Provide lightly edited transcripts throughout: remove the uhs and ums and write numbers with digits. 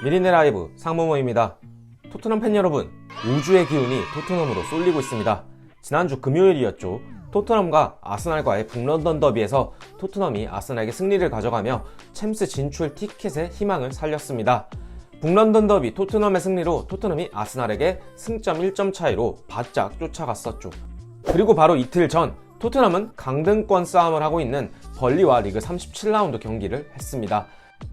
미리네 라이브 상무모입니다. 토트넘 팬 여러분, 우주의 기운이 토트넘으로 쏠리고 있습니다. 지난주 금요일이었죠. 토트넘과 아스날과의 북런던 더비에서 토트넘이 아스날에게 승리를 가져가며 챔스 진출 티켓의 희망을 살렸습니다. 북런던 더비 토트넘의 승리로 토트넘이 아스날에게 승점 1점 차이로 바짝 쫓아갔었죠. 그리고 바로 이틀 전 토트넘은 강등권 싸움을 하고 있는 벌리와 리그 37라운드 경기를 했습니다.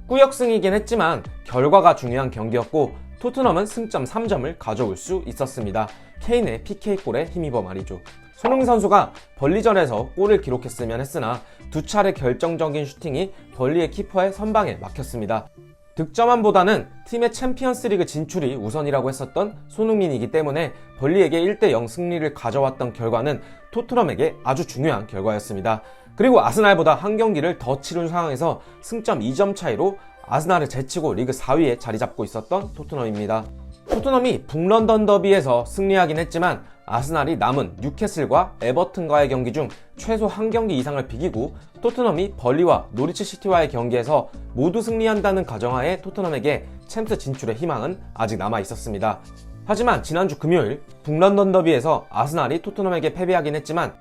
꾸역승이긴 했지만 결과가 중요한 경기였고 토트넘은 승점 3점을 가져올 수 있었습니다. 케인의 PK골에 힘입어 말이죠. 손흥민 선수가 벌리전에서 골을 기록했으면 했으나 두 차례 결정적인 슈팅이 벌리의 키퍼의 선방에 막혔습니다. 득점왕보다는 팀의 챔피언스리그 진출이 우선이라고 했었던 손흥민이기 때문에 벌리에게 1대0 승리를 가져왔던 결과는 토트넘에게 아주 중요한 결과였습니다. 그리고 아스날보다 한 경기를 더 치른 상황에서 승점 2점 차이로 아스날을 제치고 리그 4위에 자리 잡고 있었던 토트넘입니다. 토트넘이 북런던 더비에서 승리하긴 했지만 아스날이 남은 뉴캐슬과 에버튼과의 경기 중 최소 한 경기 이상을 비기고 토트넘이 벌리와 노리치 시티와의 경기에서 모두 승리한다는 가정하에 토트넘에게 챔스 진출의 희망은 아직 남아 있었습니다. 하지만 지난주 금요일 북런던 더비에서 아스날이 토트넘에게 패배하긴 했지만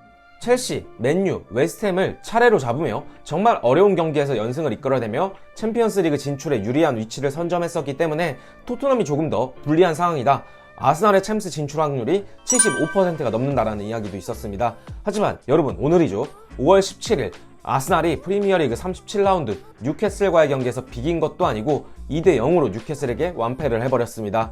첼시, 맨유, 웨스트햄을 차례로 잡으며 정말 어려운 경기에서 연승을 이끌어내며 챔피언스리그 진출에 유리한 위치를 선점했었기 때문에 토트넘이 조금 더 불리한 상황이다. 아스날의 챔스 진출 확률이 75%가 넘는다라는 이야기도 있었습니다. 하지만 여러분, 오늘이죠. 5월 17일 아스날이 프리미어리그 37라운드 뉴캐슬과의 경기에서 비긴 것도 아니고 2대0으로 뉴캐슬에게 완패를 해버렸습니다.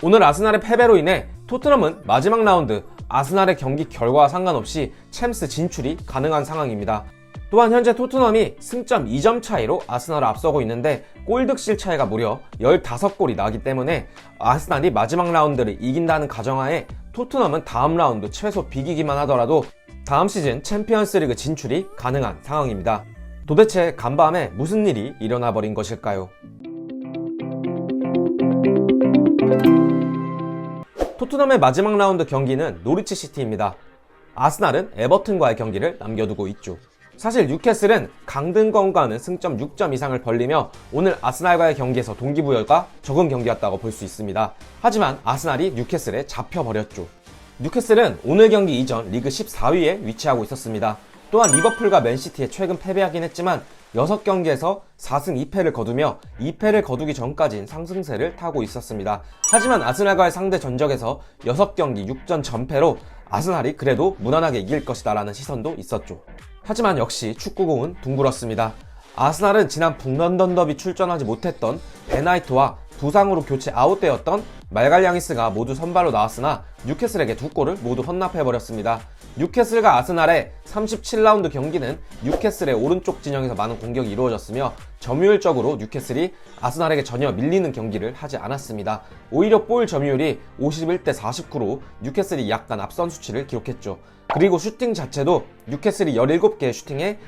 오늘 아스날의 패배로 인해 토트넘은 마지막 라운드 아스날의 경기 결과와 상관없이 챔스 진출이 가능한 상황입니다. 또한 현재 토트넘이 승점 2점 차이로 아스날을 앞서고 있는데 골득실 차이가 무려 15골이 나기 때문에 아스날이 마지막 라운드를 이긴다는 가정하에 토트넘은 다음 라운드 최소 비기기만 하더라도 다음 시즌 챔피언스리그 진출이 가능한 상황입니다. 도대체 간밤에 무슨 일이 일어나 버린 것일까요? 토트넘의 마지막 라운드 경기는 노리치 시티입니다. 아스날은 에버튼과의 경기를 남겨두고 있죠. 사실 뉴캐슬은 강등권과는 승점 6점 이상을 벌리며 오늘 아스날과의 경기에서 동기부여가 적은 경기였다고 볼 수 있습니다. 하지만 아스날이 뉴캐슬에 잡혀버렸죠. 뉴캐슬은 오늘 경기 이전 리그 14위에 위치하고 있었습니다. 또한 리버풀과 맨시티에 최근 패배하긴 했지만 6경기에서 4승 2패를 거두며 2패를 거두기 전까진 상승세를 타고 있었습니다. 하지만 아스날과의 상대 전적에서 6경기 6전 전패로 아스날이 그래도 무난하게 이길 것이다 라는 시선도 있었죠. 하지만 역시 축구공은 둥글었습니다. 아스날은 지난 북런던 더비 출전하지 못했던 베나이트와 부상으로 교체 아웃되었던 말갈량이스가 모두 선발로 나왔으나 뉴캐슬에게 두 골을 모두 헌납해버렸습니다. 뉴캐슬과 아스날의 37라운드 경기는 뉴캐슬의 오른쪽 진영에서 많은 공격이 이루어졌으며 점유율적으로 뉴캐슬이 아스날에게 전혀 밀리는 경기를 하지 않았습니다. 오히려 볼 점유율이 51대 49로 뉴캐슬이 약간 앞선 수치를 기록했죠. 그리고 슈팅 자체도 뉴캐슬이 17개의 슈팅에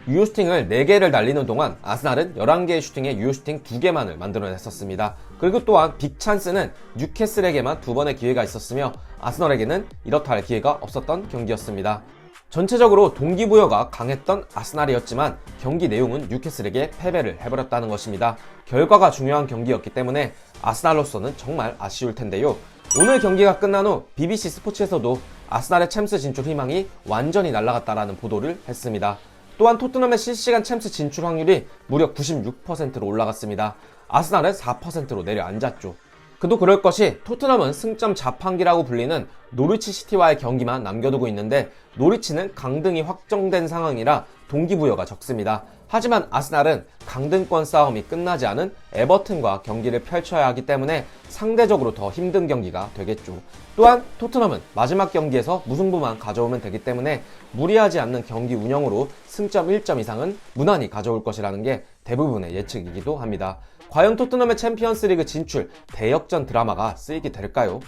유효 슈팅을 4개를 날리는 동안 아스날은 11개의 슈팅에 유효 슈팅 2개만을 만들어냈었습니다. 그리고 또한 빅찬스는 뉴캐슬에게만 2번의 기회가 있었으며 아스널에게는 이렇다 할 기회가 없었던 경기였습니다. 전체적으로 동기부여가 강했던 아스날이었지만 경기 내용은 뉴캐슬에게 패배를 해버렸다는 것입니다. 결과가 중요한 경기였기 때문에 아스날로서는 정말 아쉬울 텐데요. 오늘 경기가 끝난 후 BBC 스포츠에서도 아스날의 챔스 진출 희망이 완전히 날아갔다라는 보도를 했습니다. 또한 토트넘의 실시간 챔스 진출 확률이 무려 96%로 올라갔습니다. 아스날은 4%로 내려앉았죠. 그도 그럴 것이 토트넘은 승점 자판기라고 불리는 노리치 시티와의 경기만 남겨두고 있는데 노리치는 강등이 확정된 상황이라 동기부여가 적습니다. 하지만 아스날은 강등권 싸움이 끝나지 않은 에버튼과 경기를 펼쳐야 하기 때문에 상대적으로 더 힘든 경기가 되겠죠. 또한 토트넘은 마지막 경기에서 무승부만 가져오면 되기 때문에 무리하지 않는 경기 운영으로 승점 1점 이상은 무난히 가져올 것이라는 게 대부분의 예측이기도 합니다. 과연 토트넘의 챔피언스리그 진출 대역전 드라마가 쓰이게 될까요?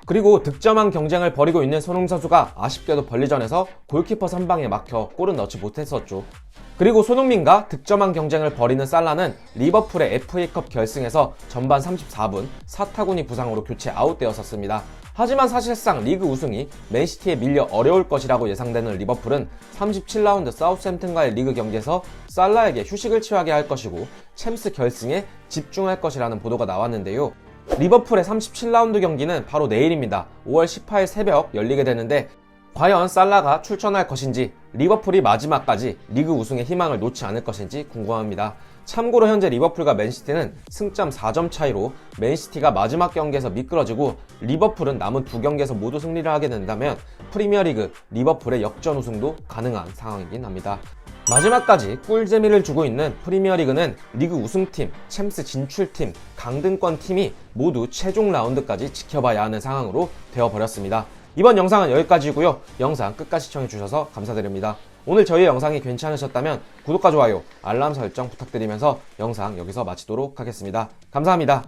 그리고 득점왕 경쟁을 벌이고 있는 손흥민 선수가 아쉽게도 벌리전에서 골키퍼 선방에 막혀 골은 넣지 못했었죠. 그리고 손흥민과 득점왕 경쟁을 벌이는 살라는 리버풀의 FA컵 결승에서 전반 34분 사타구니 부상으로 교체 아웃되었었습니다. 하지만 사실상 리그 우승이 맨시티에 밀려 어려울 것이라고 예상되는 리버풀은 37라운드 사우스햄튼과의 리그 경기에서 살라에게 휴식을 취하게 할 것이고 챔스 결승에 집중할 것이라는 보도가 나왔는데요. 리버풀의 37라운드 경기는 바로 내일입니다. 5월 18일 새벽 열리게 되는데 과연 살라가 출전할 것인지 리버풀이 마지막까지 리그 우승의 희망을 놓지 않을 것인지 궁금합니다. 참고로 현재 리버풀과 맨시티는 승점 4점 차이로 맨시티가 마지막 경기에서 미끄러지고 리버풀은 남은 두 경기에서 모두 승리를 하게 된다면 프리미어리그 리버풀의 역전 우승도 가능한 상황이긴 합니다. 마지막까지 꿀재미를 주고 있는 프리미어리그는 리그 우승팀, 챔스 진출팀, 강등권 팀이 모두 최종 라운드까지 지켜봐야 하는 상황으로 되어버렸습니다. 이번 영상은 여기까지고요. 영상 끝까지 시청해주셔서 감사드립니다. 오늘 저희의 영상이 괜찮으셨다면 구독과 좋아요, 알람 설정 부탁드리면서 영상 여기서 마치도록 하겠습니다. 감사합니다.